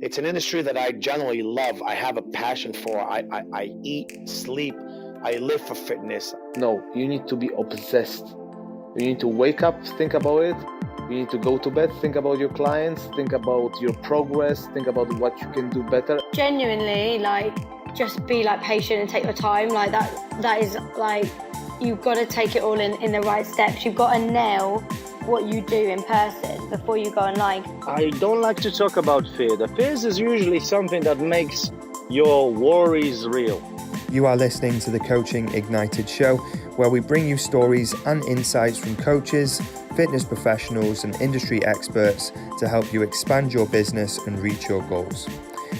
It's an industry that I generally love. I have a passion for. I eat, sleep, I live for fitness. No, you need to be obsessed. You need to wake up, think about it. You need to go to bed, think about your clients, think about your progress, think about what you can do better. Genuinely, just be patient and take your time. That is you've got to take it all in the right steps. You've got to nail what you do in person before you go online. I don't like to talk about fear. The fears is usually something that makes your worries real. You are listening to the Coaching Ignited show, where we bring you stories and insights from coaches, fitness professionals and industry experts to help you expand your business and reach your goals.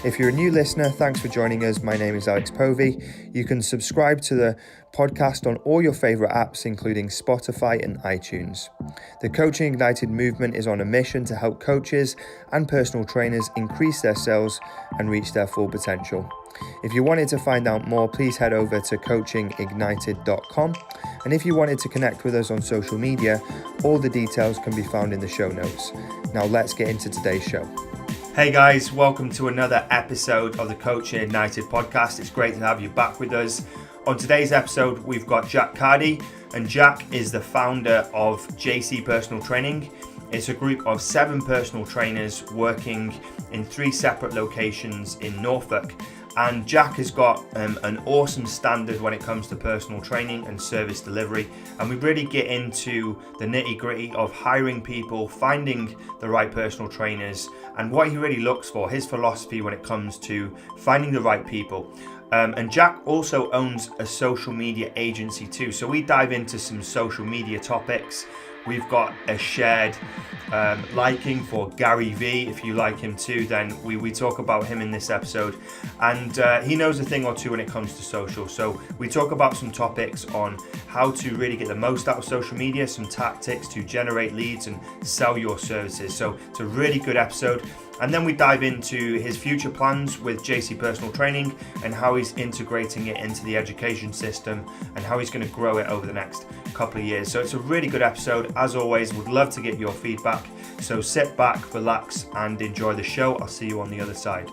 If you're a new listener, thanks for joining us. My name is Alex Povey. You can subscribe to the podcast on all your favorite apps, including Spotify and iTunes. The Coaching Ignited movement is on a mission to help coaches and personal trainers increase their sales and reach their full potential. If you wanted to find out more, please head over to CoachingIgnited.com. And if you wanted to connect with us on social media, all the details can be found in the show notes. Now let's get into today's show. Hey guys, welcome to another episode of the Coaching Ignited podcast. It's great to have you back with us. On today's episode, we've got Jack Cardy, and Jack is the founder of JC Personal Training. It's a group of 7 personal trainers working in 3 separate locations in Norfolk. And Jack has got an awesome standard when it comes to personal training and service delivery. And we really get into the nitty gritty of hiring people, finding the right personal trainers, and what he really looks for, his philosophy when it comes to finding the right people. And Jack also owns a social media agency too. So we dive into some social media topics. We've got a shared liking for Gary V. If you like him too, then we talk about him in this episode. And he knows a thing or two when it comes to social. So we talk about some topics on how to really get the most out of social media, some tactics to generate leads and sell your services. So it's a really good episode. And then we dive into his future plans with JC Personal Training and how he's integrating it into the education system and how he's going to grow it over the next couple of years. So it's a really good episode. As always, would love to get your feedback. So sit back, relax, and enjoy the show. I'll see you on the other side.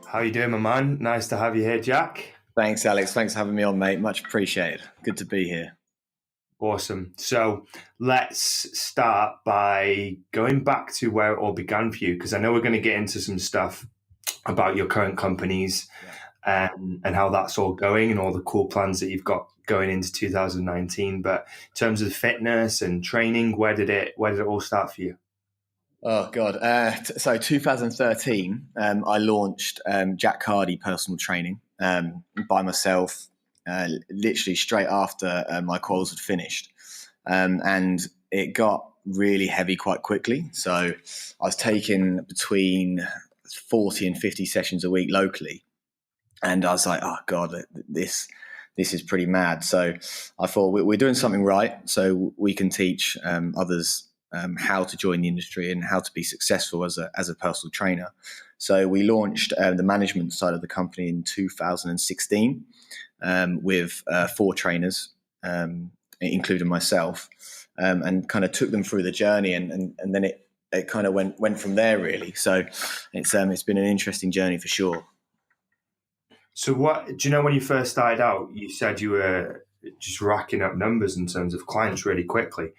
How you doing, my man? Nice to have you here, Jack. Thanks, Alex. Thanks for having me on, mate. Much appreciated. Good to be here. Awesome. So let's start by going back to where it all began for you, because I know we're going to get into some stuff about your current companies and how that's all going and all the cool plans that you've got going into 2019. But in terms of fitness and training, where did it all start for you? Oh, God. So 2013, I launched Jack Cardy Personal Training by myself. Literally straight after my quals had finished. And it got really heavy quite quickly. So I was taking between 40 and 50 sessions a week locally. And I was like, oh God, this is pretty mad. So I thought we're doing something right. So we can teach others how to join the industry and how to be successful as a personal trainer. So we launched the management side of the company in 2016. With 4 trainers, including myself, and kind of took them through the journey, and then it kind of went from there really. So it's been an interesting journey for sure. So what do you know when you first started out? You said you were just racking up numbers in terms of clients really quickly.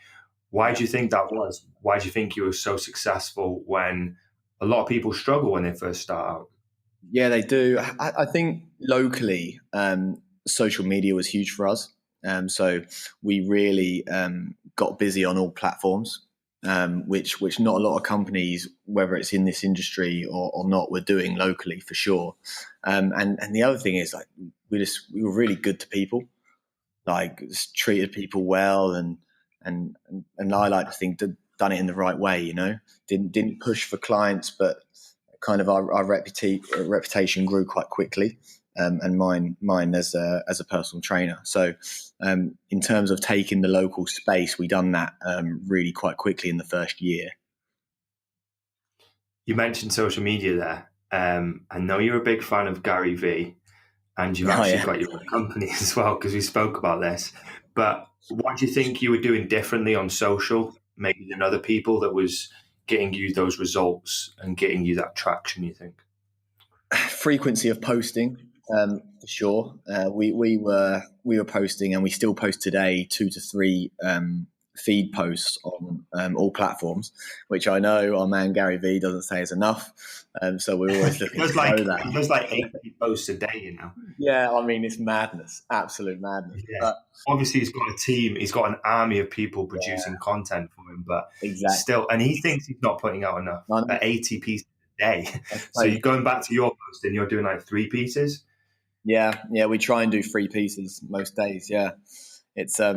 Why do you think that was? Why do you think you were so successful when a lot of people struggle when they first start out? Yeah, they do. I think locally, social media was huge for us. So we really got busy on all platforms, which not a lot of companies, whether it's in this industry or not, were doing locally for sure. And the other thing is we were really good to people, treated people well, and I like to think done it in the right way. You know, didn't push for clients, but kind of our reputation grew quite quickly. And mine as a personal trainer. So in terms of taking the local space, we done that really quite quickly in the first year. You mentioned social media there. I know you're a big fan of Gary V, and you've actually got your own company as well, because we spoke about this. But what do you think you were doing differently on social, maybe than other people, that was getting you those results and getting you that traction, you think? frequency of posting, for sure. We were posting, and we still post today 2 to 3 feed posts on all platforms, which I know our man Gary V doesn't say is enough. So we're always looking to grow that. He does like 80 posts a day, you know. Yeah, I mean, it's madness, absolute madness. Yeah. But Obviously, he's got a team. He's got an army of people producing content for him, but exactly. still, and he thinks he's not putting out enough. At 80 pieces a day. So you're going back to your posting, you're doing like 3 pieces. Yeah, we try and do 3 pieces most days. Yeah, it's a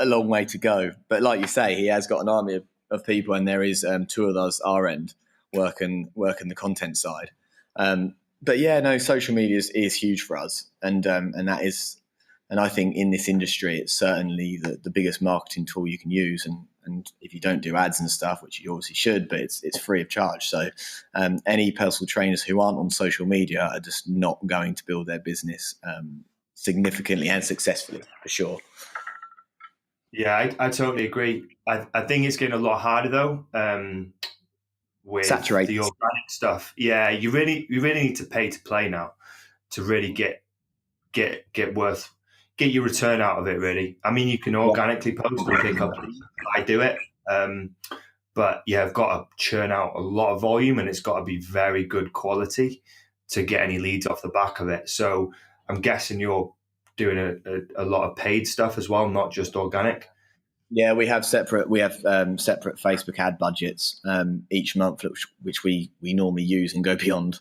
long way to go, but like you say, he has got an army of people, and there is 2 of us our end working the content side. But yeah, no, social media is huge for us, and that is, and I think in this industry, it's certainly the biggest marketing tool you can use. And if you don't do ads and stuff, which you obviously should, but it's free of charge. So any personal trainers who aren't on social media are just not going to build their business significantly and successfully, for sure. Yeah, I totally agree. I think it's getting a lot harder though. With Saturated. The organic stuff. Yeah, you really need to pay to play now to really get your return out of it, really. I mean, you can organically post and pick up. I do it. But yeah, I've got to churn out a lot of volume, and it's got to be very good quality to get any leads off the back of it. So I'm guessing you're doing a lot of paid stuff as well, not just organic. Yeah, we have separate Facebook ad budgets each month, which we normally use and go beyond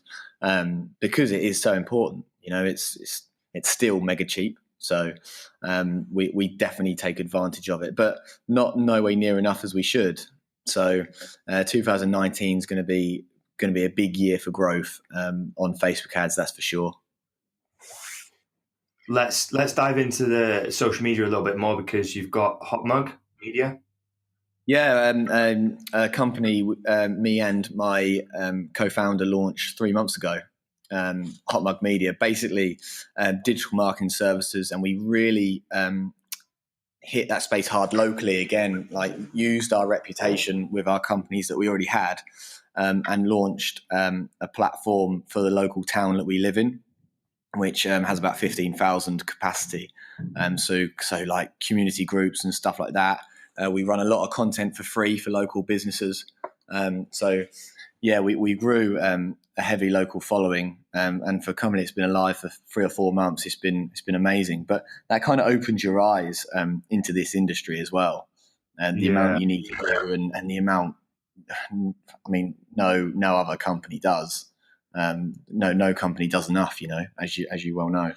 because it is so important. You know, it's still mega cheap, so we definitely take advantage of it, but nowhere near enough as we should. So 2019 is going to be a big year for growth on Facebook ads, that's for sure. Let's dive into the social media a little bit more, because you've got Hot Mug Media. Yeah, a company me and my co-founder launched 3 months ago. Hot Mug Media, basically digital marketing services, and we really hit that space hard locally again. Like, used our reputation with our companies that we already had, and launched a platform for the local town that we live in, which has about 15,000 capacity. So like community groups and stuff like that. We run a lot of content for free for local businesses. So yeah, we grew a heavy local following, and for a company that's been alive for 3 or 4 months, it's been amazing. But that kind of opens your eyes into this industry as well, and the amount you need to do, and the amount. I mean, no other company does. No company does enough, you know, as you well know.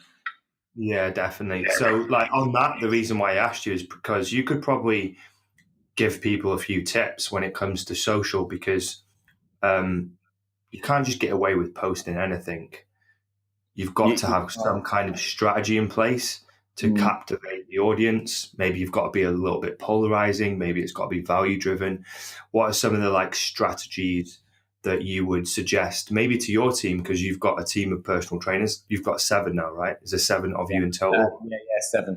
Yeah, definitely. So, like, on that, the reason why I asked you is because you could probably give people a few tips when it comes to social, because you can't just get away with posting anything. You've got to have some kind of strategy in place to captivate the audience. Maybe you've got to be a little bit polarizing. Maybe it's got to be value driven. What are some of the strategies that you would suggest maybe to your team? Because you've got a team of personal trainers. You've got 7 now, right? Is there 7 of you in total? Yeah,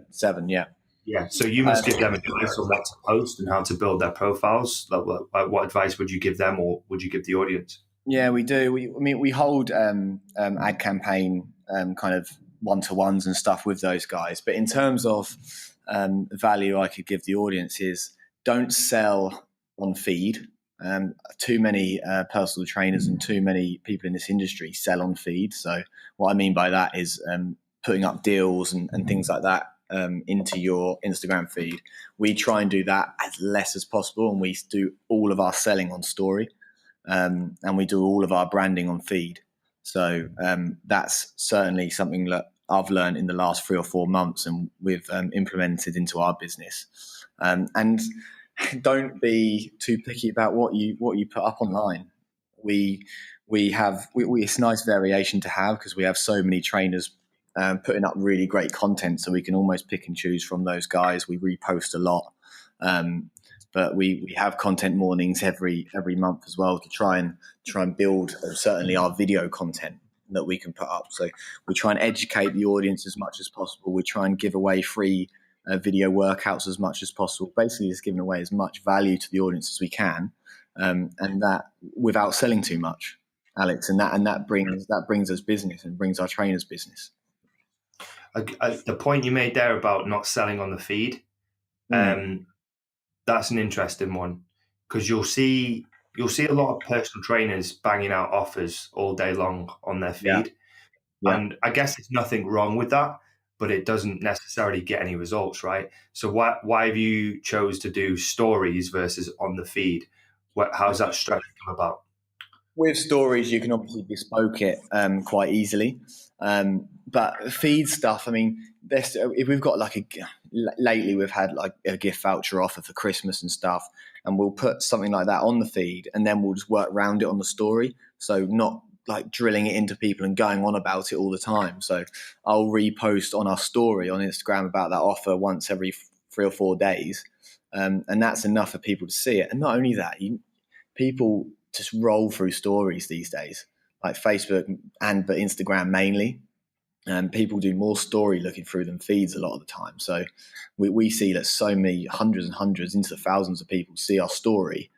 7, yeah. Yeah, so you must give them advice on what to post and how to build their profiles. Like what advice would you give them, or would you give the audience? Yeah, we do. We hold ad campaign kind of one-to-ones and stuff with those guys. But in terms of value I could give the audience is, don't sell on feed. Too many personal trainers and too many people in this industry sell on feed. So what I mean by that is putting up deals and things like that into your Instagram feed. We try and do that as less as possible, and we do all of our selling on story, and we do all of our branding on feed. So that's certainly something that I've learned in the last 3 or 4 months, and we've implemented into our business. And don't be too picky about what you put up online. It's a nice variation to have, because we have so many trainers putting up really great content, so we can almost pick and choose from those guys. We repost a lot, but we have content mornings every month as well to try and build certainly our video content that we can put up. So we try and educate the audience as much as possible. We try and give away free video workouts as much as possible, basically just giving away as much value to the audience as we can, and that without selling too much. Alex, and that brings us business and brings our trainers business. The point you made there about not selling on the feed, that's an interesting one, because you'll see a lot of personal trainers banging out offers all day long on their feed. Yeah. And I guess there's nothing wrong with that, but it doesn't necessarily get any results, right? So why have you chose to do stories versus on the feed? How's that strategy come about? With stories, you can obviously bespoke it quite easily. But feed stuff, I mean, if we've got lately we've had like a gift voucher offer for Christmas and stuff, and we'll put something like that on the feed, and then we'll just work around it on the story. So not like drilling it into people and going on about it all the time. So I'll repost on our story on Instagram about that offer once every 3 or 4 days. And that's enough for people to see it. And not only that, people just roll through stories these days, like Facebook but Instagram mainly. And people do more story looking through than feeds a lot of the time. So we see that so many hundreds and hundreds into the thousands of people see our story,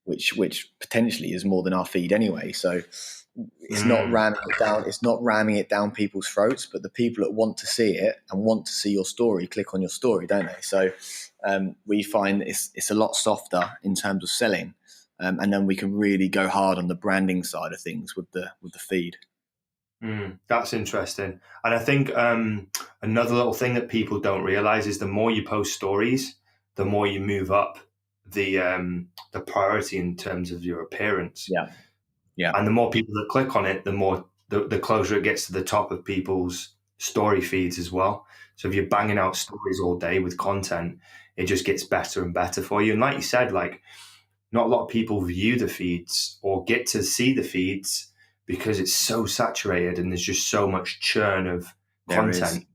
which potentially is more than our feed anyway. So it's not ramming it down. It's not ramming it down people's throats, but the people that want to see it and want to see your story click on your story, don't they? So we find it's a lot softer in terms of selling, and then we can really go hard on the branding side of things with the feed. That's interesting. And I think another little thing that people don't realize is the more you post stories, the more you move up the priority in terms of your appearance. Yeah. And the more people that click on it, the more the closer it gets to the top of people's story feeds as well. So if you're banging out stories all day with content, it just gets better and better for you. And like you said, like not a lot of people view the feeds or get to see the feeds because it's so saturated and there's just so much churn of content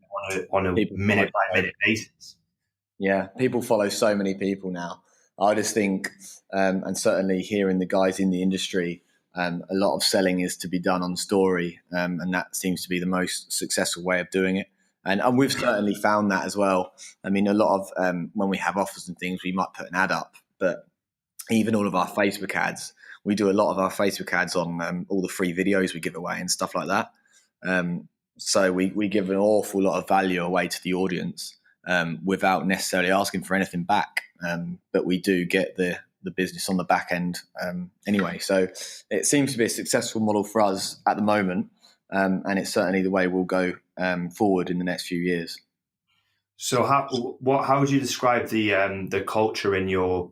on a minute by minute basis. Yeah, people follow so many people now. I just think, and certainly hearing the guys in the industry, a lot of selling is to be done on story, and that seems to be the most successful way of doing it. And we've certainly found that as well. I mean, a lot of when we have offers and things, we might put an ad up, but even all of our Facebook ads, we do a lot of our Facebook ads on all the free videos we give away and stuff like that. So we give an awful lot of value away to the audience without necessarily asking for anything back. But we do get the business on the back end anyway. So it seems to be a successful model for us at the moment. And it's certainly the way we'll go forward in the next few years. So how would you describe the culture in your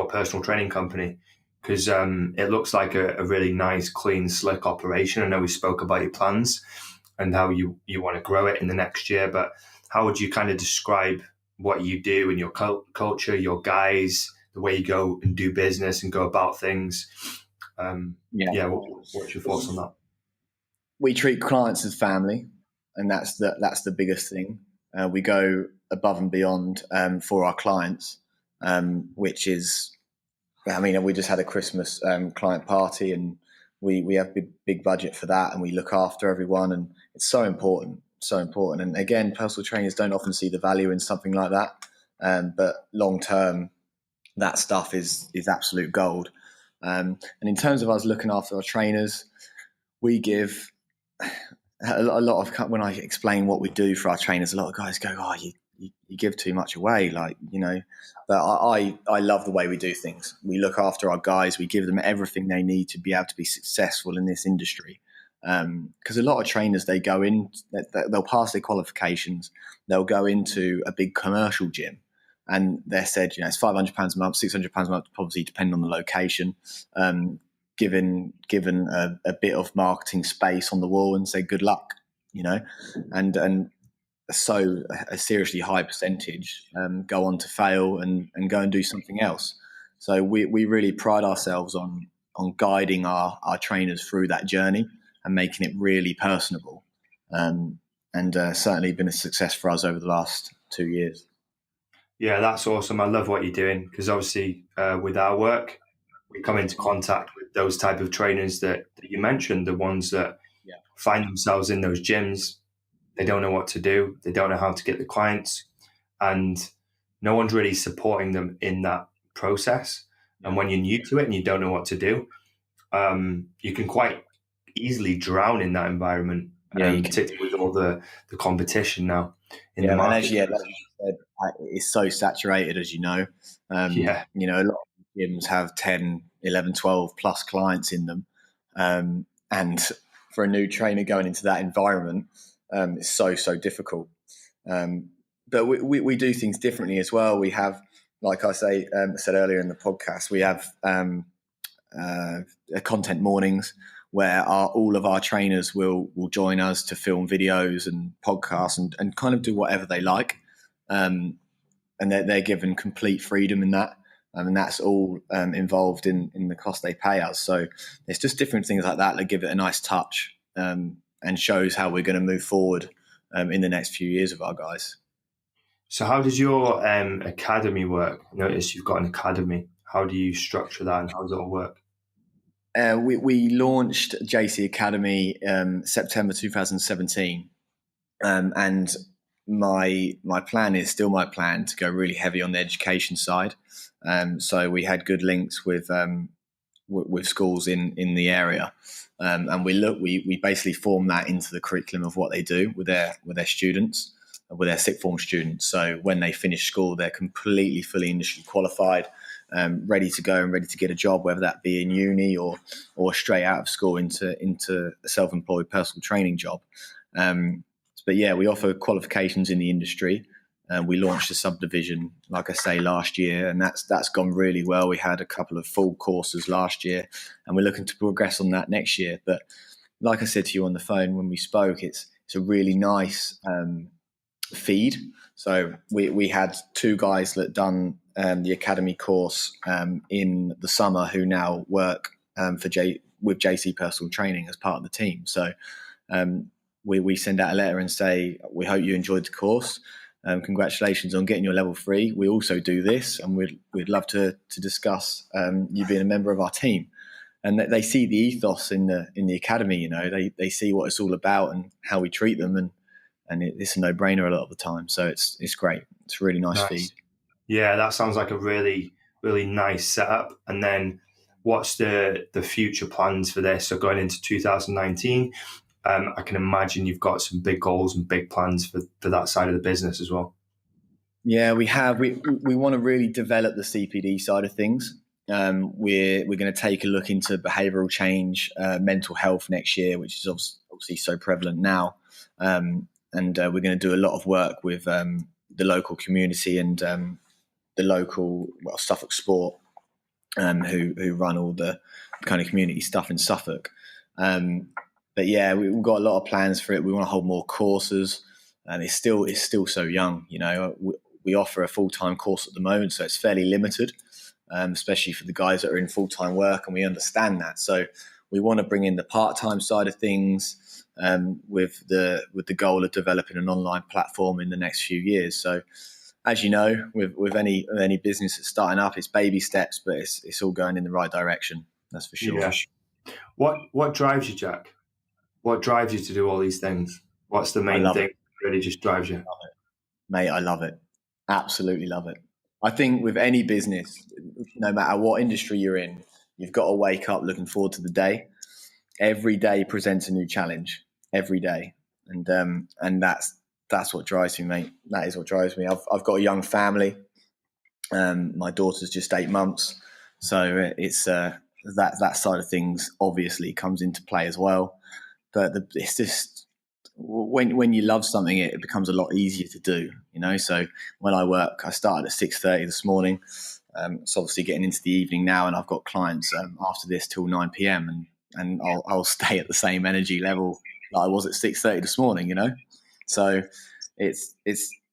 personal training company? Because it looks like a really nice, clean, slick operation. I know we spoke about your plans and how you want to grow it in the next year, but how would you kind of describe what you do in your culture, your guys, the way you go and do business and go about things? What's your thoughts on that? We treat clients as family, and that's the biggest thing. We go above and beyond for our clients, which is, I mean, we just had a Christmas client party, and we have big budget for that, and we look after everyone, and it's so important. And again, personal trainers don't often see the value in something like that, but long term, that stuff is absolute gold. And in terms of us looking after our trainers, we give a lot of, when I explain what we do for our trainers, a lot of guys go, "Oh, you give too much away," like, you know. But I love the way we do things. We look after our guys. We give them everything they need to be able to be successful in this industry. Because a lot of trainers, they go in, they'll pass their qualifications, they'll go into a big commercial gym, and they're said, you know, it's £500 a month, £600 a month, probably depending on the location, given a bit of marketing space on the wall, and say good luck, you know, and so a seriously high percentage go on to fail and go and do something else. So we really pride ourselves on guiding our trainers through that journey and making it really personable, and certainly been a success for us over the last 2 years. Yeah, that's awesome. I love what you're doing, because obviously with our work, we come into contact with those type of trainers that you mentioned, the ones that find themselves in those gyms. They don't know what to do. They don't know how to get the clients, and no one's really supporting them in that process. And when you're new to it and you don't know what to do, you can quite easily drown in that environment, Yeah, you can. particularly with all the competition now in the Yeah, and market. as you said, it's so saturated, as you know. Yeah. You know, a lot of gyms have 10, 11, 12 plus clients in them. And for a new trainer going into that environment, it's so difficult. But we do things differently as well. We have, like I said earlier in the podcast, we have content mornings where all of our trainers will join us to film videos and podcasts and kind of do whatever they like. And they're given complete freedom in that. And that's all involved in the cost they pay us. So it's just different things like that give it a nice touch and shows how we're going to move forward in the next few years with our guys. So how does your academy work? I notice you've got an academy. How do you structure that, and how does it all work? We launched JC Academy September 2017, and my plan is still my plan to go really heavy on the education side. So we had good links with schools in the area, and we basically form that into the curriculum of what they do with their students, with their sixth form students. So when they finish school, they're completely fully industry qualified, ready to go and ready to get a job, whether that be in uni or straight out of school into a self-employed personal training job. But yeah, we offer qualifications in the industry. We launched a subdivision, like I say, last year, and that's gone really well. We had a couple of full courses last year, and we're looking to progress on that next year. But like I said to you on the phone when we spoke, it's a really nice feed. So we had two guys that done the academy course in the summer who now work with JC Personal Training as part of the team. So we send out a letter and say, we hope you enjoyed the course. Congratulations on getting your level 3. We also do this, and we'd love to discuss you being a member of our team. And they see the ethos in the academy. You know, they see what it's all about and how we treat them, and it's a no-brainer a lot of the time. So it's great. It's a really nice feed. Yeah, that sounds like a really, really nice setup. And then what's the future plans for this? So going into 2019, I can imagine you've got some big goals and big plans for that side of the business as well. Yeah, we have. We want to really develop the CPD side of things. We're going to take a look into behavioural change, mental health next year, which is obviously so prevalent now. And we're going to do a lot of work with the local community and the local Suffolk Sport, who run all the kind of community stuff in Suffolk. But yeah, we've got a lot of plans for it. We want to hold more courses, and it's still so young. You know, we offer a full-time course at the moment, so it's fairly limited, especially for the guys that are in full-time work, and we understand that. So we want to bring in the part-time side of things with the goal of developing an online platform in the next few years. So, as you know, with any business that's starting up, it's baby steps, but it's all going in the right direction. That's for sure. Yeah. What drives you, Jack? What drives you to do all these things? What's the main thing that really just drives you? Mate, I love it. Absolutely love it. I think with any business, no matter what industry you're in, you've got to wake up looking forward to the day. Every day presents a new challenge. Every day, and that's what drives me, mate. That is what drives me. I've got a young family. My daughter's just 8 months, so it's that side of things obviously comes into play as well. But it's just when you love something, it becomes a lot easier to do. You know, so when I work, I started at 6:30 this morning. It's obviously getting into the evening now, and I've got clients after this till 9 p.m. and I'll stay at the same energy level that I was at 6:30 this morning. You know, so it's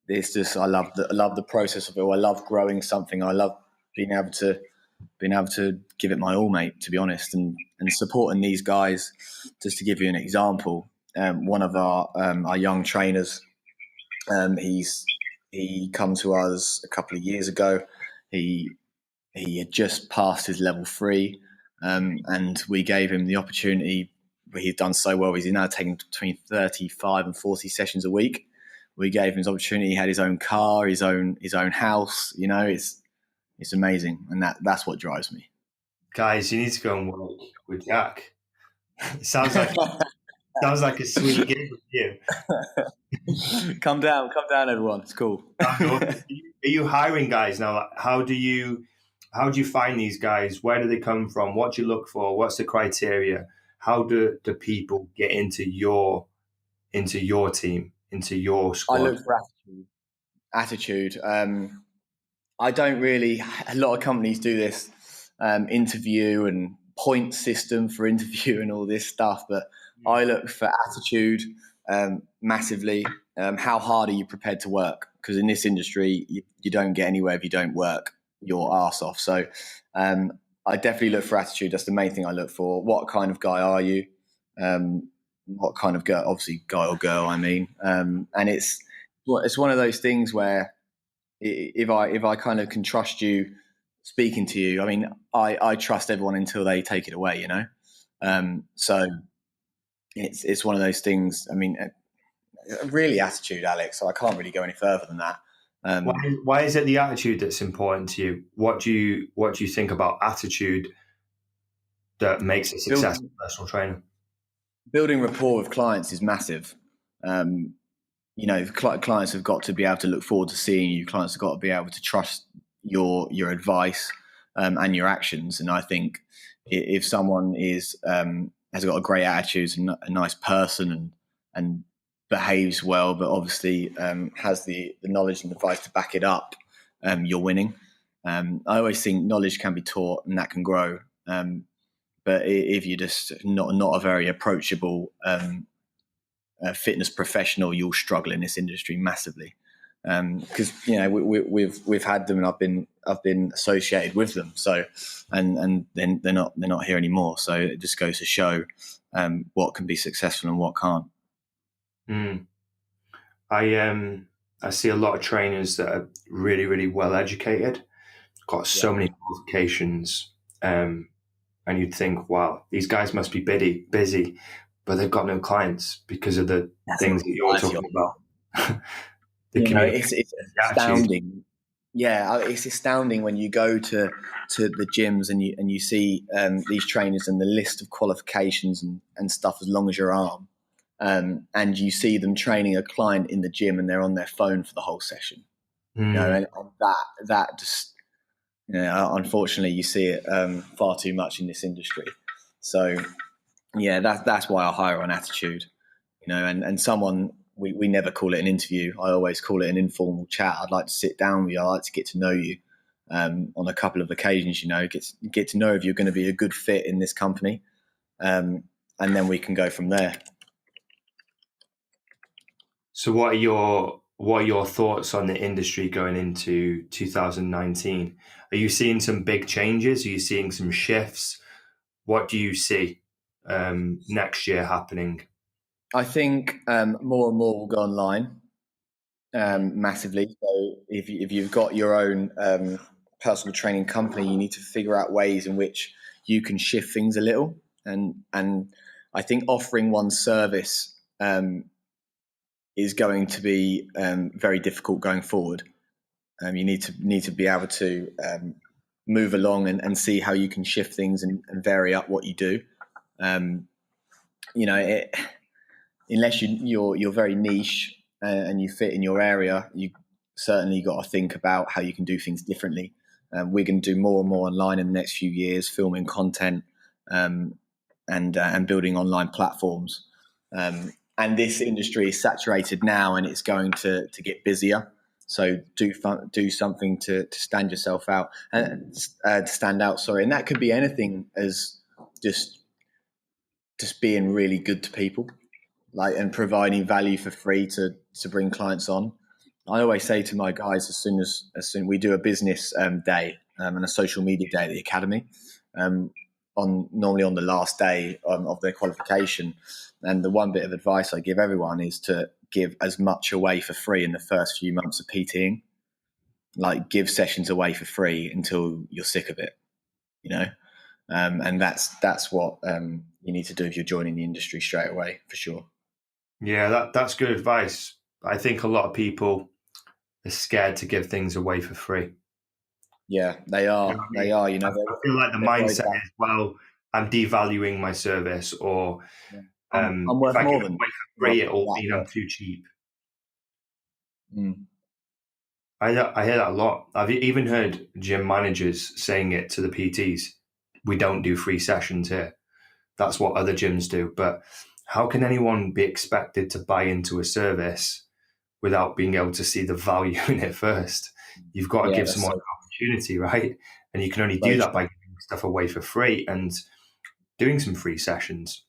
just I love the process of it. I love growing something. I love being able to give it my all, mate, to be honest, and supporting these guys. Just to give you an example, one of our young trainers, he come to us a couple of years ago. He had just passed his level 3, and we gave him the opportunity. He's done so well. He's now taking between 35 and 40 sessions a week. We gave him his opportunity. He had his own car, his own house. You know, it's amazing, and that's what drives me. Guys, you need to go and work with Jack. It sounds like a sweet gig with you. Come down, everyone. It's cool. Are you hiring guys now? Like, how do you find these guys? Where do they come from? What do you look for? What's the criteria? How do people get into your team, into your I squad? look for attitude. I don't really. A lot of companies do this interview and point system for interview and all this stuff, but I look for attitude massively. How hard are you prepared to work? Because in this industry, you don't get anywhere if you don't work your arse off. So I definitely look for attitude. That's the main thing I look for. What kind of guy are you? What kind of girl? Obviously, guy or girl. I mean, and it's one of those things where if I kind of can trust you speaking to you, I mean, I trust everyone until they take it away, you know? So it's one of those things. I mean, really attitude, Alex. So I can't really go any further than that. Why is it the attitude that's important to you? What do you think about attitude that makes a successful personal trainer? Building rapport with clients is massive. You know, clients have got to be able to look forward to seeing you. Clients have got to be able to trust your advice and your actions. And I think if someone has got a great attitude and a nice person and behaves well, but obviously has the knowledge and advice to back it up, you're winning. I always think knowledge can be taught and that can grow. But if you're just not a very approachable fitness professional, you'll struggle in this industry massively. Because you know we've had them, and I've been associated with them. So and then they're not here anymore. So it just goes to show what can be successful and what can't. I see a lot of trainers that are really, really well educated, got so many qualifications, and you'd think, wow, these guys must be busy, but they've got no clients because of the things that you're talking about. It's astounding. Yeah, it's astounding when you go to the gyms and you see these trainers and the list of qualifications and stuff as long as your arm. And you see them training a client in the gym and they're on their phone for the whole session. You know, and that just, you know, unfortunately you see it far too much in this industry. So yeah, that's why I hire on attitude, you know, and someone, we never call it an interview. I always call it an informal chat. I'd like to sit down with you. I'd like to get to know you on a couple of occasions, you know, get to know if you're going to be a good fit in this company. And then we can go from there. So what are your thoughts on the industry going into 2019? Are you seeing some big changes? Are you seeing some shifts? What do you see next year happening? I think more and more will go online massively. So if you've got your own personal training company, you need to figure out ways in which you can shift things a little. And I think offering one service is going to be very difficult going forward. You need to be able to move along and see how you can shift things and vary up what you do. You know, unless you're very niche and you fit in your area, you certainly got to think about how you can do things differently. We're going to do more and more online in the next few years, filming content and building online platforms. And this industry is saturated now, and it's going to get busier. So do something to stand yourself out and to stand out. Sorry, and that could be anything as just being really good to people, like, and providing value for free to bring clients on. I always say to my guys, as soon we do a business day and a social media day at the academy, normally on the last day of their qualification. And the one bit of advice I give everyone is to give as much away for free in the first few months of PTing. Like, give sessions away for free until you're sick of it, you know? And that's what you need to do if you're joining the industry straight away, for sure. Yeah, that's good advice. I think a lot of people are scared to give things away for free. Yeah, they are. You know what I They mean? are. You know, I feel like the they're very mindset bad. is, well, I'm devaluing my service, or Yeah. I'm if worth I give more it than away for well, free, it'll that. mean I'm too cheap. Mm. I hear that a lot. I've even heard gym managers saying it to the PTs. We don't do free sessions here. That's what other gyms do. But how can anyone be expected to buy into a service without being able to see the value in it first? You've got to Yeah, give that's someone so an opportunity, right? And you can only do very that by true. giving stuff away for free and doing some free sessions.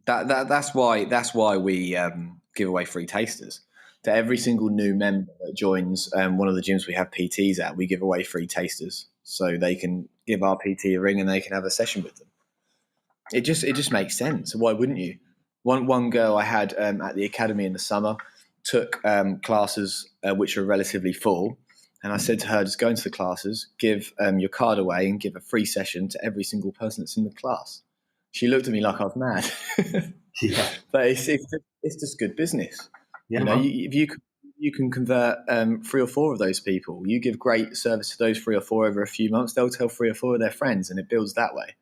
That's why we give away free tasters to every single new member that joins one of the gyms we have PTs at. We give away free tasters so they can give our PT a ring and they can have a session with them. It just makes sense. Why wouldn't you? One girl I had at the academy in the summer took classes which are relatively full, and I said to her, just go into the classes, give your card away, and give a free session to every single person that's in the class. She looked at me like I was mad, Yeah. but it's just good business. Yeah, You know, man. if you can convert 3 or 4 of those people, you give great service to those 3 or 4 over a few months, they'll tell 3 or 4 of their friends, and it builds that way.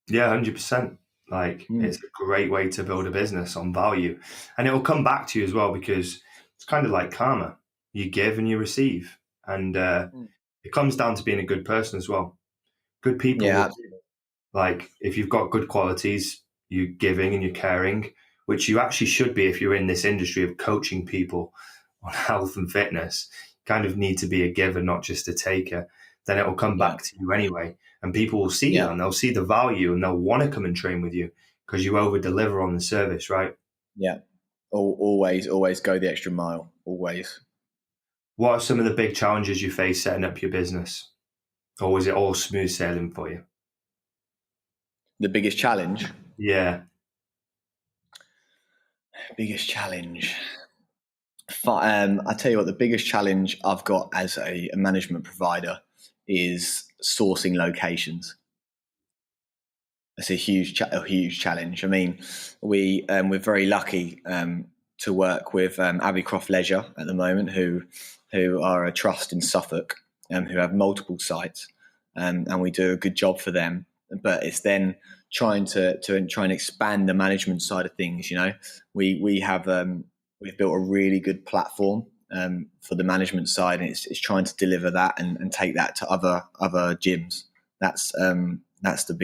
Yeah, 100%. Like, it's a great way to build a business on value. And it will come back to you as well, because it's kind of like karma. You give and you receive. And it comes down to being a good person as well. Good people Yeah, will, absolutely. like, if you've got good qualities, you're giving and you're caring, which you actually should be if you're in this industry of coaching people on health and fitness. You kind of need to be a giver, not just a taker. Then it will come Yeah, back to you anyway. And people will see that yeah, and they'll see the value and they'll want to come and train with you because you over deliver on the service, right? yeah. Always go the extra mile. Always. What are some of the big challenges you face setting up your business? Or was it all smooth sailing for you? The biggest challenge. Yeah. Biggest challenge. I tell you what, the biggest challenge I've got as a management provider is sourcing locations. It's a huge challenge. I mean, we're very lucky to work with Abbeycroft Leisure at the moment, who are a trust in Suffolk, who have multiple sites, and we do a good job for them. But it's then trying to try and expand the management side of things. You know, we have we've built a really good platform for the management side, and it's trying to deliver that and take that to other gyms. That's the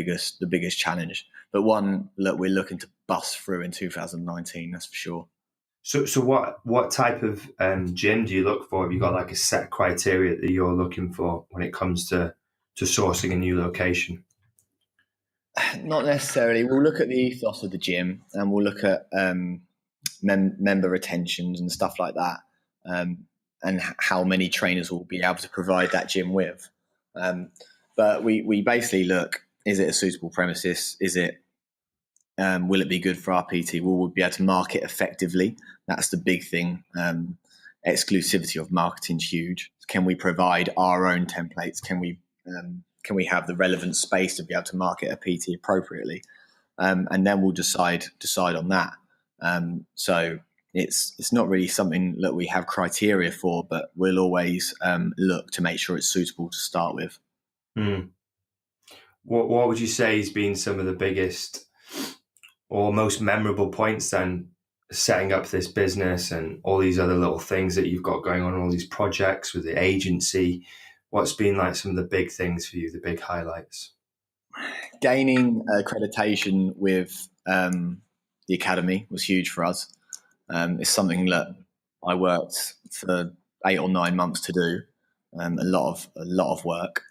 biggest challenge, but one that we're looking to bust through in 2019. That's for sure. So what type of gym do you look for? Have you got like a set criteria that you're looking for when it comes to sourcing a new location? Not necessarily. We'll look at the ethos of the gym, and we'll look at member retentions and stuff like that, and how many trainers will be able to provide that gym with. But we basically look: is it a suitable premises? Is it will it be good for our PT? Will we be able to market effectively? That's the big thing. Exclusivity of marketing is huge. Can we provide our own templates? Can we have the relevant space to be able to market a PT appropriately? And then we'll decide on that. So it's not really something that we have criteria for, but we'll always look to make sure it's suitable to start with. Mm. What would you say has been some of the biggest or most memorable points then, setting up this business and all these other little things that you've got going on, all these projects with the agency? What's been like some of the big things for you, the big highlights? Gaining accreditation with the academy was huge for us. It's something that I worked for 8 or 9 months to do, a lot of work.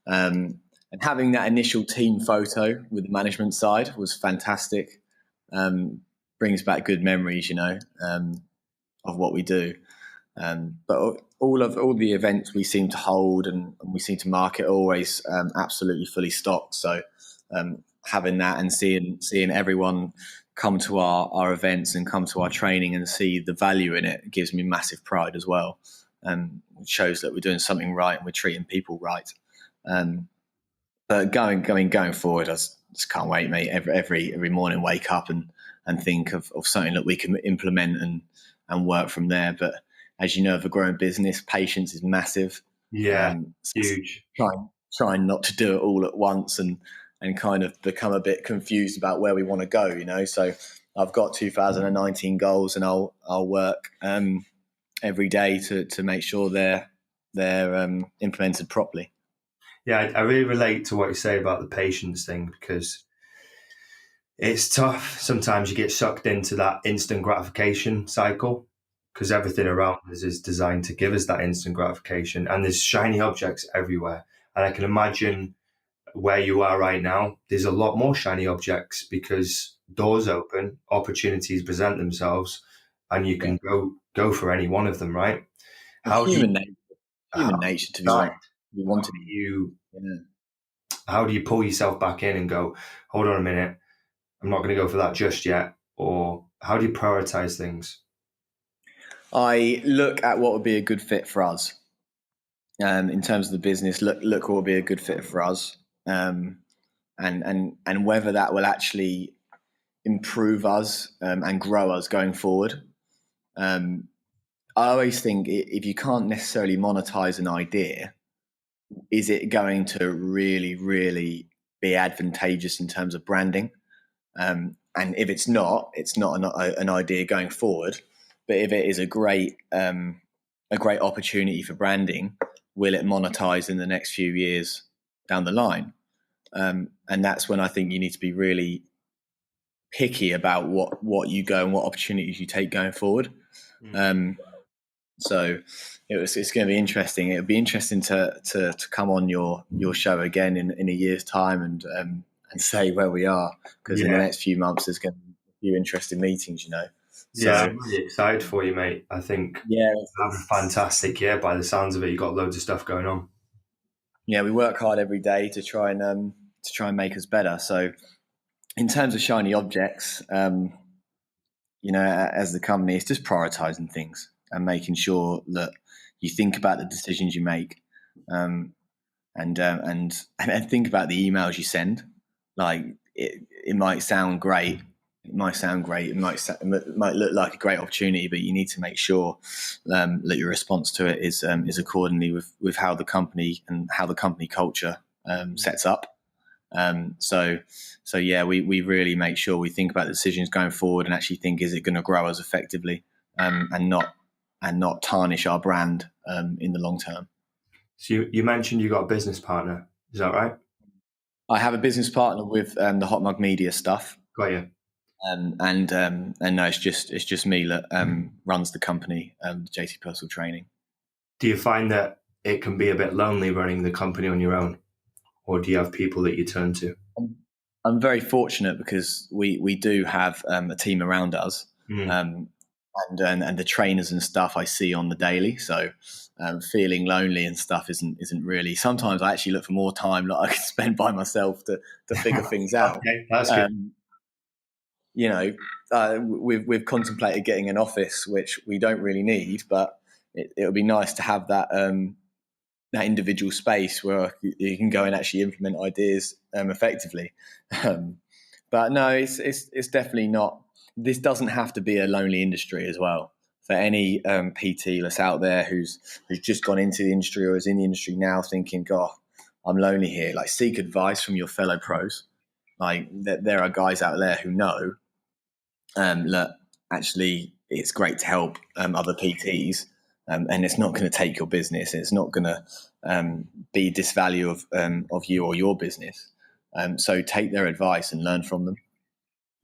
And having that initial team photo with the management side was fantastic. Brings back good memories, of what we do. But all the events we seem to hold and we seem to market are always absolutely fully stocked. So having that and seeing everyone come to our events and come to our training and see the value in it gives me massive pride as well. It shows that we're doing something right and we're treating people right. But going forward, I just can't wait, mate. Every morning, wake up and think of something that we can implement and work from there. But as you know, of a growing business, patience is massive. Yeah, So huge. trying not to do it all at once and kind of become a bit confused about where we want to go, you know. So I've got 2019 goals, and I'll work every day to make sure they're implemented properly. Yeah, I really relate to what you say about the patience thing, because it's tough. Sometimes you get sucked into that instant gratification cycle, because everything around us is designed to give us that instant gratification, and there's shiny objects everywhere. And I can imagine where you are right now, there's a lot more shiny objects because doors open, opportunities present themselves, and you can go for any one of them, right? How do Human you nature to decide? be wanted. How do you pull yourself back in and go, hold on a minute, I'm not going to go for that just yet? Or how do you prioritize things? I look at what would be a good fit for us. In terms of the business, look what would be a good fit for us, and whether that will actually improve us and grow us going forward. I always think if you can't necessarily monetize an idea, is it going to really, really be advantageous in terms of branding? And if it's not an idea going forward. But if it is a great opportunity for branding, will it monetize in the next few years down the line? And that's when I think you need to be really picky about what you go and what opportunities you take going forward. So it's going to be interesting. It'll be interesting to come on your show again in a year's time and say where we are, because in the next few months there's going to be a few interesting meetings, you know. So, I'm really excited for you, mate. I think you have a fantastic year by the sounds of it. You've got loads of stuff going on. Yeah, we work hard every day to try and make us better. So in terms of shiny objects, you know, as the company, it's just prioritizing things and making sure that you think about the decisions you make, and think about the emails you send. Like it might sound great. It might look like a great opportunity, but you need to make sure that your response to it is accordingly with how the company and how the company culture sets up. So yeah, we really make sure we think about the decisions going forward and actually think, is it going to grow us effectively, and not tarnish our brand in the long term. So you mentioned you got a business partner. Is that right? I have a business partner with the Hot Mug Media stuff. Got you. And no, it's just me that runs the company, JT Personal Training. Do you find that it can be a bit lonely running the company on your own, or do you have people that you turn to? I'm very fortunate because we do have a team around us, and the trainers and stuff I see on the daily. So feeling lonely and stuff isn't really. Sometimes I actually look for more time that I can spend by myself to figure things out. Okay, that's good. You know, we've contemplated getting an office, which we don't really need, but it would be nice to have that individual space where you can go and actually implement ideas effectively. But no, it's definitely not. This doesn't have to be a lonely industry as well. For any PT that's out there who's just gone into the industry or is in the industry now thinking, God, I'm lonely here. Like, seek advice from your fellow pros. Like, there are guys out there who know that actually it's great to help other PTs, and it's not going to take your business. It's not going to be disvalue of you or your business. So take their advice and learn from them.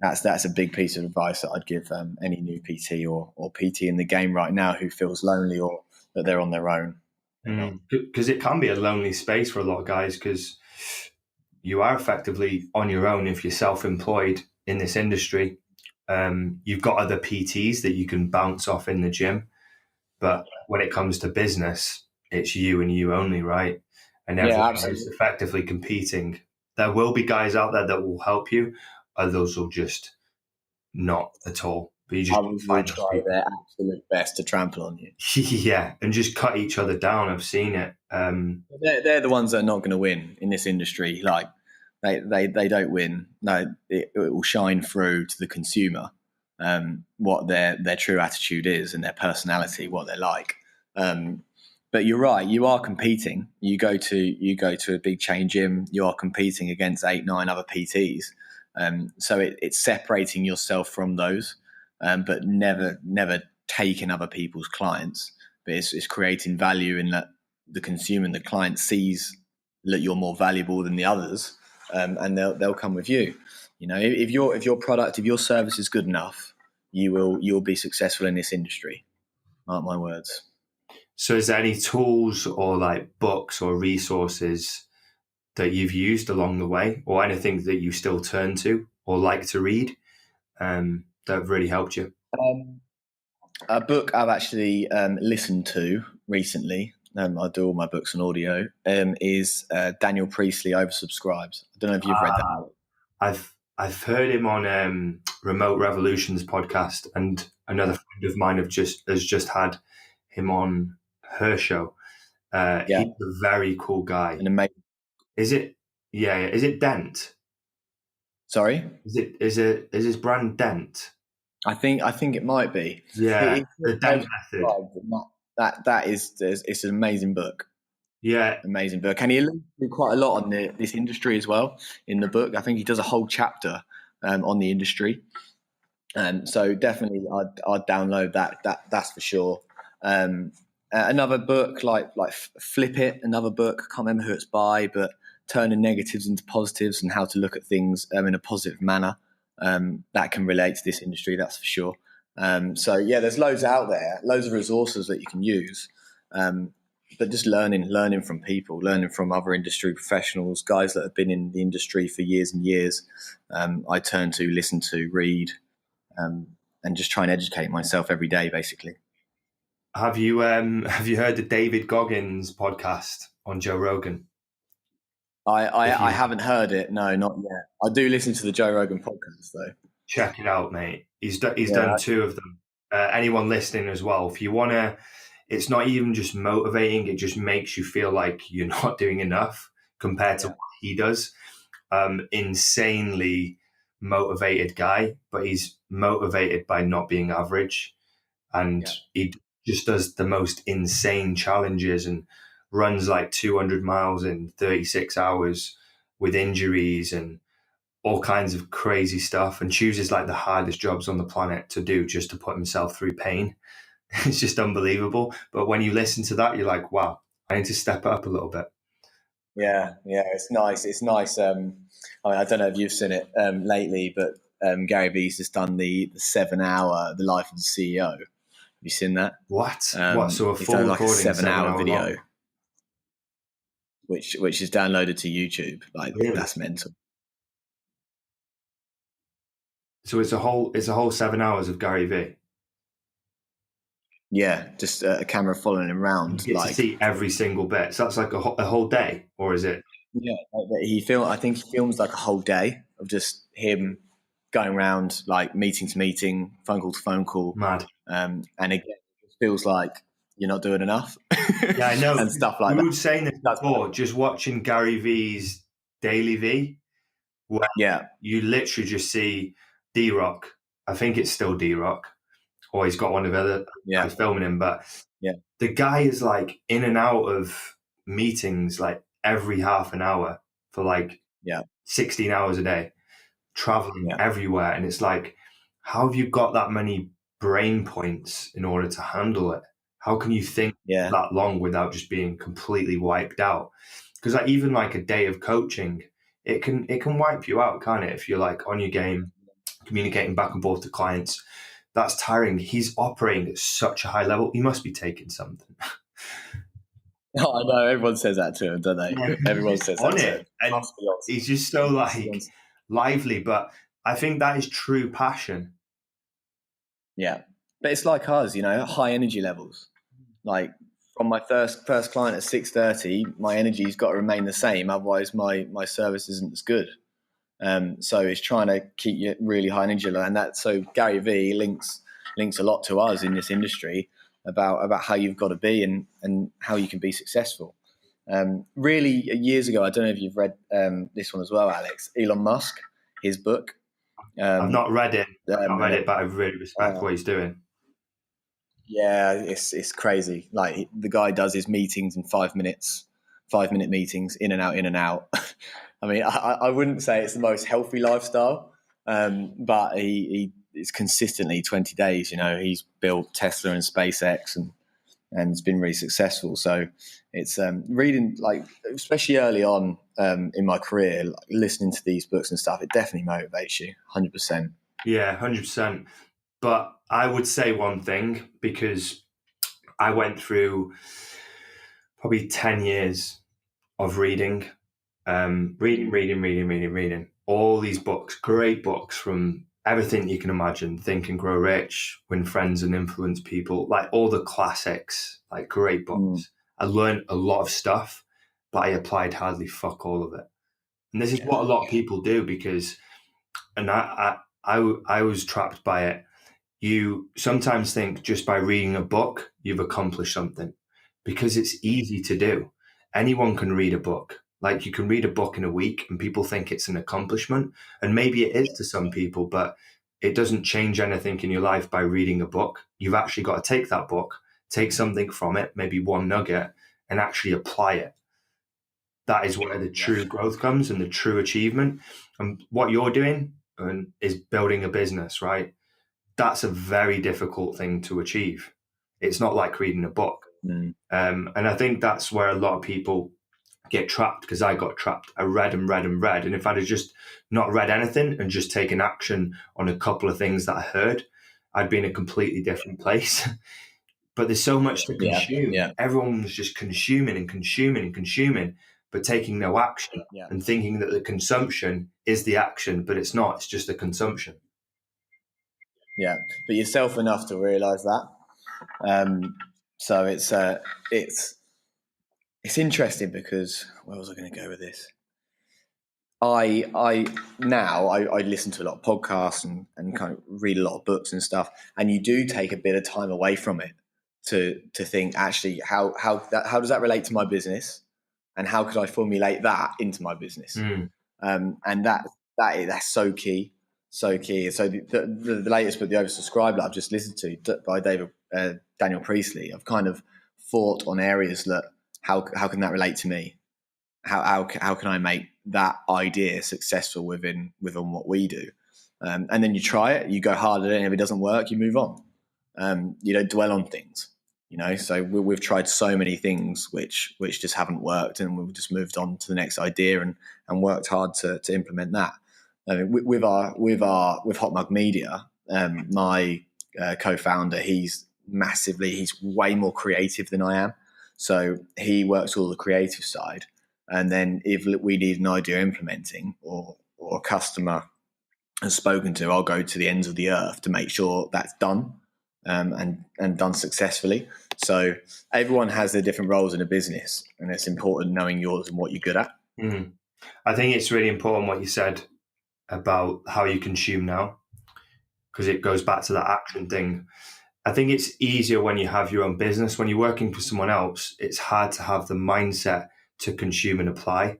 That's a big piece of advice that I'd give any new PT or PT in the game right now who feels lonely or that they're on their own. Because it can be a lonely space for a lot of guys, because you are effectively on your own if you're self-employed in this industry. You've got other PTs that you can bounce off in the gym, but when it comes to business, it's you and you only, right? And everyone is effectively competing. There will be guys out there that will help you, others will just not at all. But you just will try their absolute best to trample on you. Yeah, and just cut each other down. I've seen it. They're the ones that are not going to win in this industry. Like they don't win. No, it will shine through to the consumer. what their true attitude is and their personality, what they're like. But you're right, you are competing. You go to a big chain gym, you are competing against 8-9 other PTs. So it's separating yourself from those, but never taking other people's clients. But it's creating value in that the consumer and the client sees that you're more valuable than the others, and they'll come with you. You know, if your product, if your service is good enough, you'll be successful in this industry. Mark my words. So is there any tools or like books or resources that you've used along the way, or anything that you still turn to or like to read, that have really helped you? A book I've actually listened to recently, I do all my books on audio, is Daniel Priestley, Oversubscribed. I don't know if you've read that. I've heard him on Remote Revolutions podcast, and another friend of mine has just had him on her show. He's a very cool guy. An amazing. Is it? Yeah. Is it Dent? Sorry. Is his brand Dent? I think it might be. Yeah, the Dent method. That is, it's an amazing book. Yeah, amazing book, and he alludes to quite a lot on this industry as well in the book. I think he does a whole chapter on the industry. So definitely, I'd download that. That's for sure. Another book like Flip It. Another book. I can't remember who it's by, but turning negatives into positives and how to look at things in a positive manner. That can relate to this industry, that's for sure. So yeah, there's loads out there, loads of resources that you can use. But just learning from people, learning from other industry professionals, guys that have been in the industry for years and years. I turn to, listen to, read, and just try and educate myself every day, basically. Have you heard the David Goggins podcast on Joe Rogan? I haven't heard it. No, not yet. I do listen to the Joe Rogan podcast though. Check it out, mate. He's done 2 of them. Anyone listening as well, if you want to, it's not even just motivating. It just makes you feel like you're not doing enough compared to what he does. Insanely motivated guy, but he's motivated by not being average. And he just does the most insane challenges and runs like 200 miles in 36 hours with injuries and all kinds of crazy stuff, and chooses like the hardest jobs on the planet to do just to put himself through pain. It's just unbelievable. But when you listen to that, you're like, wow, I need to step it up a little bit. Yeah, it's nice. It's nice. I mean, I don't know if you've seen it lately, but Gary Vee's just done the 7-hour The Life of the CEO. Have you seen that? What? So a full like a 7-hour video, long. which is downloaded to YouTube. Like really? That's mental. So it's a whole 7 hours of Gary Vee. Yeah, just a camera following him around. You get to see every single bit. So that's like a whole day, or is it? Yeah, I think he films like a whole day of just him going around like meeting to meeting, phone call to phone call. Mad. And again, it feels like you're not doing enough. Yeah, I know. And stuff like that. We were saying this before, just watching Gary Vee's Daily V, where you literally just see D-Rock. I think it's still D-Rock. Or he's got one of the other guys filming him, but the guy is like in and out of meetings like every half an hour for like 16 hours a day, traveling everywhere. And it's like, how have you got that many brain points in order to handle it? How can you think that long without just being completely wiped out? Because like, even like a day of coaching, it can wipe you out, can't it? If you're like on your game, communicating back and forth to clients, that's tiring. He's operating at such a high level. He must be taking something. Oh, I know. Everyone says that to him, don't they? Everyone says that to him. And he's just so like lively. But I think that is true passion. Yeah. But it's like us, high energy levels. Like from my first client at 6:30, my energy's got to remain the same. Otherwise, my service isn't as good. So it's trying to keep you really high energy level, and that. So Gary Vee links a lot to us in this industry about how you've got to be and how you can be successful. Really, years ago, I don't know if you've read this one as well, Alex. Elon Musk, his book. I've not read it. But I really respect what he's doing. Yeah, it's crazy. Like the guy does his meetings in 5-minute meetings, in and out. I mean, I wouldn't say it's the most healthy lifestyle, but he is consistently 20 days. You know, he's built Tesla and SpaceX and it's been really successful. So it's reading, like, especially early on in my career, like, listening to these books and stuff, it definitely motivates you 100%. Yeah, 100%. But I would say one thing, because I went through probably 10 years of reading, reading all these books, great books from everything you can imagine, Think and Grow Rich, Win Friends and Influence People, like all the classics, like great books. I learned a lot of stuff, but I applied hardly fuck all of it. And this is what a lot of people do, because, and I was trapped by it. You sometimes think just by reading a book, you've accomplished something, because it's easy to do. Anyone can read a book. Like, you can read a book in a week and people think it's an accomplishment. And maybe it is to some people, but it doesn't change anything in your life by reading a book. You've actually got to take that book, take something from it, maybe one nugget, and actually apply it. That is where the true growth comes and the true achievement. And what you're doing is building a business, right? That's a very difficult thing to achieve. It's not like reading a book. And I think that's where a lot of people get trapped, because I got trapped. I read and read and read. And if I'd have just not read anything and just taken action on a couple of things that I heard, I'd be in a completely different place. But there's so much to consume. Everyone was just consuming and consuming and consuming, but taking no action and thinking that the consumption is the action, but it's not. It's just the consumption. Yeah, but you're self enough to realise that. So it's interesting, because where was I going to go with this? I listen to a lot of podcasts and kind of read a lot of books and stuff, and you do take a bit of time away from it to think, actually, how does that relate to my business, and how could I formulate that into my business? And that's so key. So key. So the latest book, The Oversubscribed, that I've just listened to by Daniel Priestley, I've kind of thought on areas that how can that relate to me? How can I make that idea successful within what we do? And then you try it, you go hard at it, and if it doesn't work, you move on. You don't dwell on things, you know. So we've tried so many things which just haven't worked, and we've just moved on to the next idea and worked hard to implement that. I mean, with Hot Mug Media, my co-founder, he's way more creative than I am. So he works all the creative side. And then if we need an idea implementing, or a customer has spoken to, I'll go to the ends of the earth to make sure that's done, and done successfully. So everyone has their different roles in a business, and it's important knowing yours and what you're good at. I think it's really important what you said about how you consume now, because it goes back to that action thing. I think it's easier when you have your own business. When you're working for someone else, it's hard to have the mindset to consume and apply.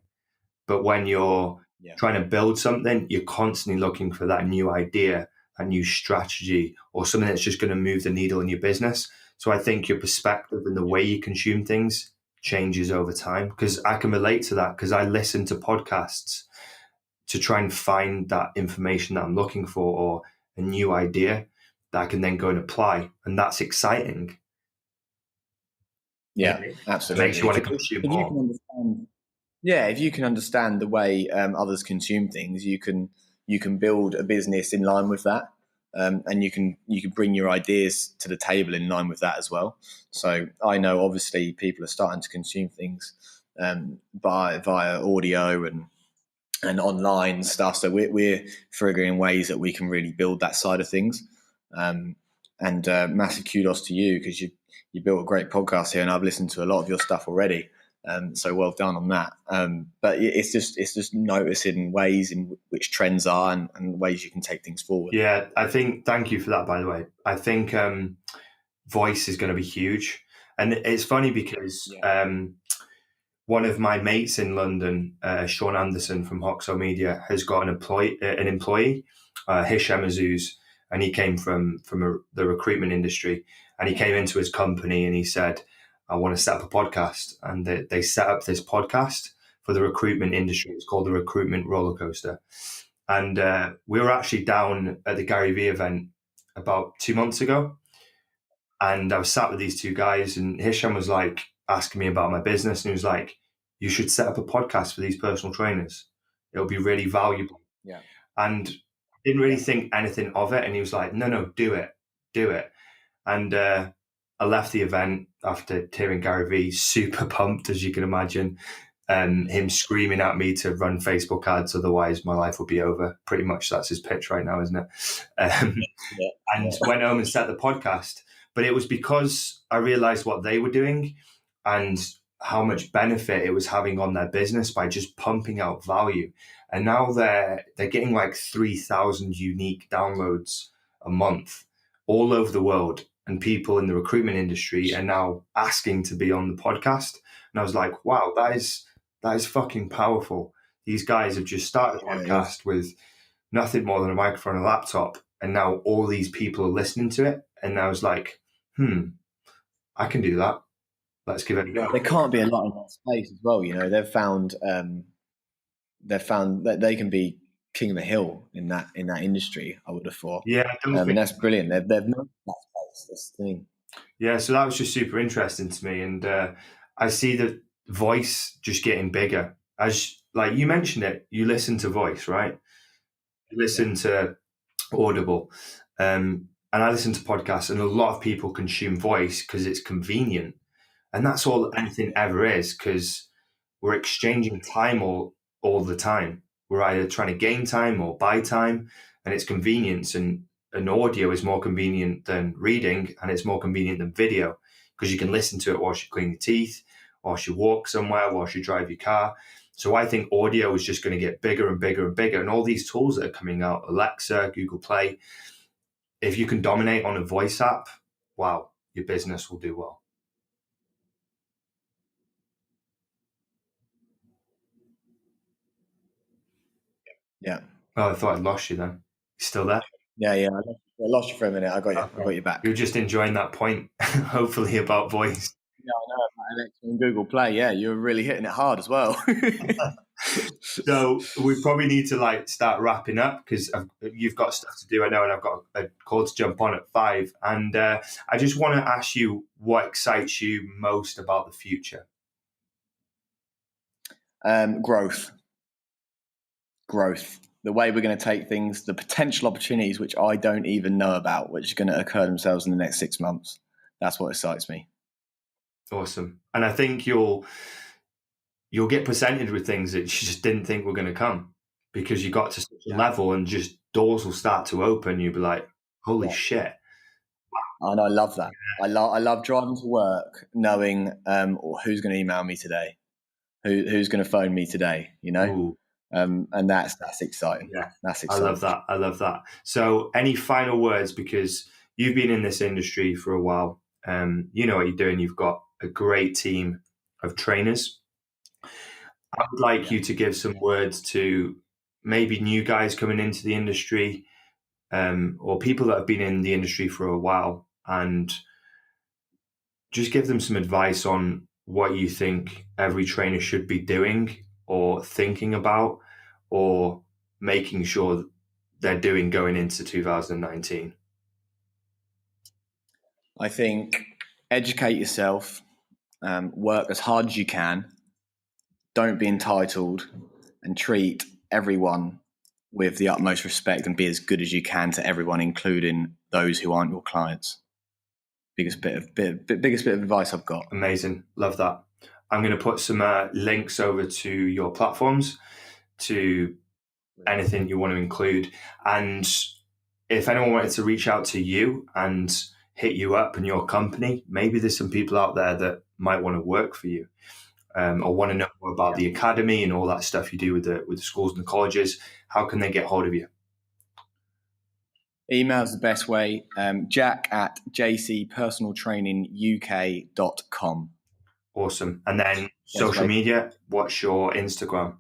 But when you're trying to build something, you're constantly looking for that new idea, a new strategy, or something that's just going to move the needle in your business. So I think your perspective and the way you consume things changes over time, because I can relate to that, because I listen to podcasts to try and find that information that I'm looking for, or a new idea that I can then go and apply. And that's exciting. Yeah, absolutely. It makes you want to consume more. If you can understand the way others consume things, you can build a business in line with that, and you can bring your ideas to the table in line with that as well. So I know obviously people are starting to consume things via audio and online stuff. So we're figuring ways that we can really build that side of things. And massive kudos to you, because you built a great podcast here, and I've listened to a lot of your stuff already. So well done on that. But it's just noticing ways in which trends are and ways you can take things forward. Yeah, I think, thank you for that, by the way. I think voice is going to be huge. And it's funny because one of my mates in London, Sean Anderson from Hoxo Media, has got an employee, Hisham Azuz, and he came from the recruitment industry, and he came into his company and he said, I want to set up a podcast. And they set up this podcast for the recruitment industry. It's called the Recruitment Roller Coaster. And we were actually down at the Gary Vee event about 2 months ago. And I was sat with these two guys, and Hisham was like asking me about my business. And he was like, you should set up a podcast for these personal trainers. It'll be really valuable. Yeah. And I didn't really think anything of it. And he was like, no, do it. And I left the event after hearing Gary Vee, super pumped, as you can imagine. Him screaming at me to run Facebook ads, otherwise my life will be over. Pretty much that's his pitch right now, isn't it? And went home and set the podcast. But it was because I realized what they were doing and how much benefit it was having on their business by just pumping out value. And now they're getting like 3,000 unique downloads a month all over the world. And people in the recruitment industry are now asking to be on the podcast. And I was like, wow, that is fucking powerful. These guys have just started a podcast with nothing more than a microphone and a laptop. And now all these people are listening to it. And I was like, I can do that. Let's give it a go. There can't be a lot in that space as well. You know, they've found that they can be king of the hill in that industry. I would have thought. Yeah, I mean that's brilliant. They've known that space. This thing. Yeah, so that was just super interesting to me, and I see the voice just getting bigger. As like you mentioned it, you listen to voice, right? You listen to Audible. And I listen to podcasts, and a lot of people consume voice because it's convenient. And that's all anything ever is, because we're exchanging time all the time. We're either trying to gain time or buy time, and it's convenience. And audio is more convenient than reading, and it's more convenient than video because you can listen to it whilst you clean your teeth, whilst you walk somewhere, whilst you drive your car. So I think audio is just going to get bigger and bigger and bigger. And all these tools that are coming out, Alexa, Google Play, if you can dominate on a voice app, wow, your business will do well. Yeah. Oh, I thought I'd lost you then. You still there? Yeah. I lost you for a minute. I got you. Okay. I got you back. You're just enjoying that point, hopefully, about voice. Yeah, I know about Alexa and Google Play. Yeah, you're really hitting it hard as well. So we probably need to start wrapping up because you've got stuff to do, I know, and I've got a call to jump on at 5. And I just want to ask you what excites you most about the future. Growth. The way we're going to take things, the potential opportunities which I don't even know about, which are going to occur themselves in the next 6 months. That's what excites me. Awesome. And I think you'll get presented with things that you just didn't think were going to come because you got to such a level and just doors will start to open. You'll be like, holy shit. And I love that. I love driving to work knowing who's going to email me today, who's going to phone me today, you know? Ooh. And that's exciting. Yeah, that's exciting. I love that. So any final words, because you've been in this industry for a while, you know what you're doing. You've got a great team of trainers. I would like you to give some words to maybe new guys coming into the industry, or people that have been in the industry for a while, and just give them some advice on what you think every trainer should be doing or thinking about or making sure they're doing going into 2019. I think educate yourself, work as hard as you can, don't be entitled, and treat everyone with the utmost respect and be as good as you can to everyone, including those who aren't your clients. Biggest bit of advice I've got. Amazing. Love that. I'm going to put some links over to your platforms, to anything you want to include. And if anyone wanted to reach out to you and hit you up and your company, maybe there's some people out there that might want to work for you, or want to know more about the academy and all that stuff you do with the schools and the colleges. How can they get hold of you? Email's the best way. Jack at jcpersonaltraininguk.com. Awesome. And then social media, what's your Instagram?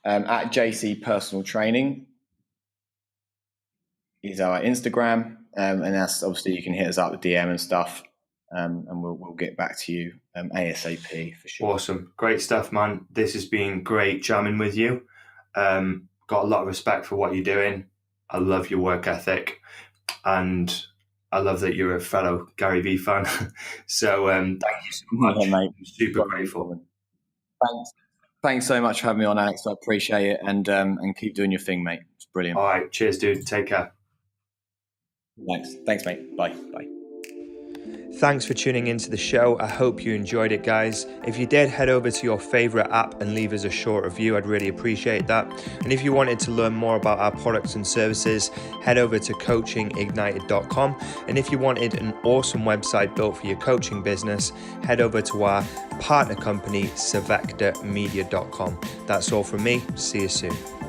At JC Personal Training is our Instagram, and that's obviously you can hit us up with DM and stuff, and we'll get back to you ASAP for sure. Awesome, great stuff, man. This has been great jamming with you. Got a lot of respect for what you're doing. I love your work ethic, and I love that you're a fellow Gary Vee fan. So thank you so much. Yeah, mate. I'm super grateful. Thanks so much for having me on, Alex. I appreciate it, and keep doing your thing, mate. It's brilliant. All right, cheers, dude. Take care. Thanks, mate. Bye. Thanks for tuning into the show. I hope you enjoyed it, guys. If you did, head over to your favorite app and leave us a short review. I'd really appreciate that. And if you wanted to learn more about our products and services, head over to CoachingIgnited.com. And if you wanted an awesome website built for your coaching business, head over to our partner company, SavectaMedia.com. That's all from me. See you soon.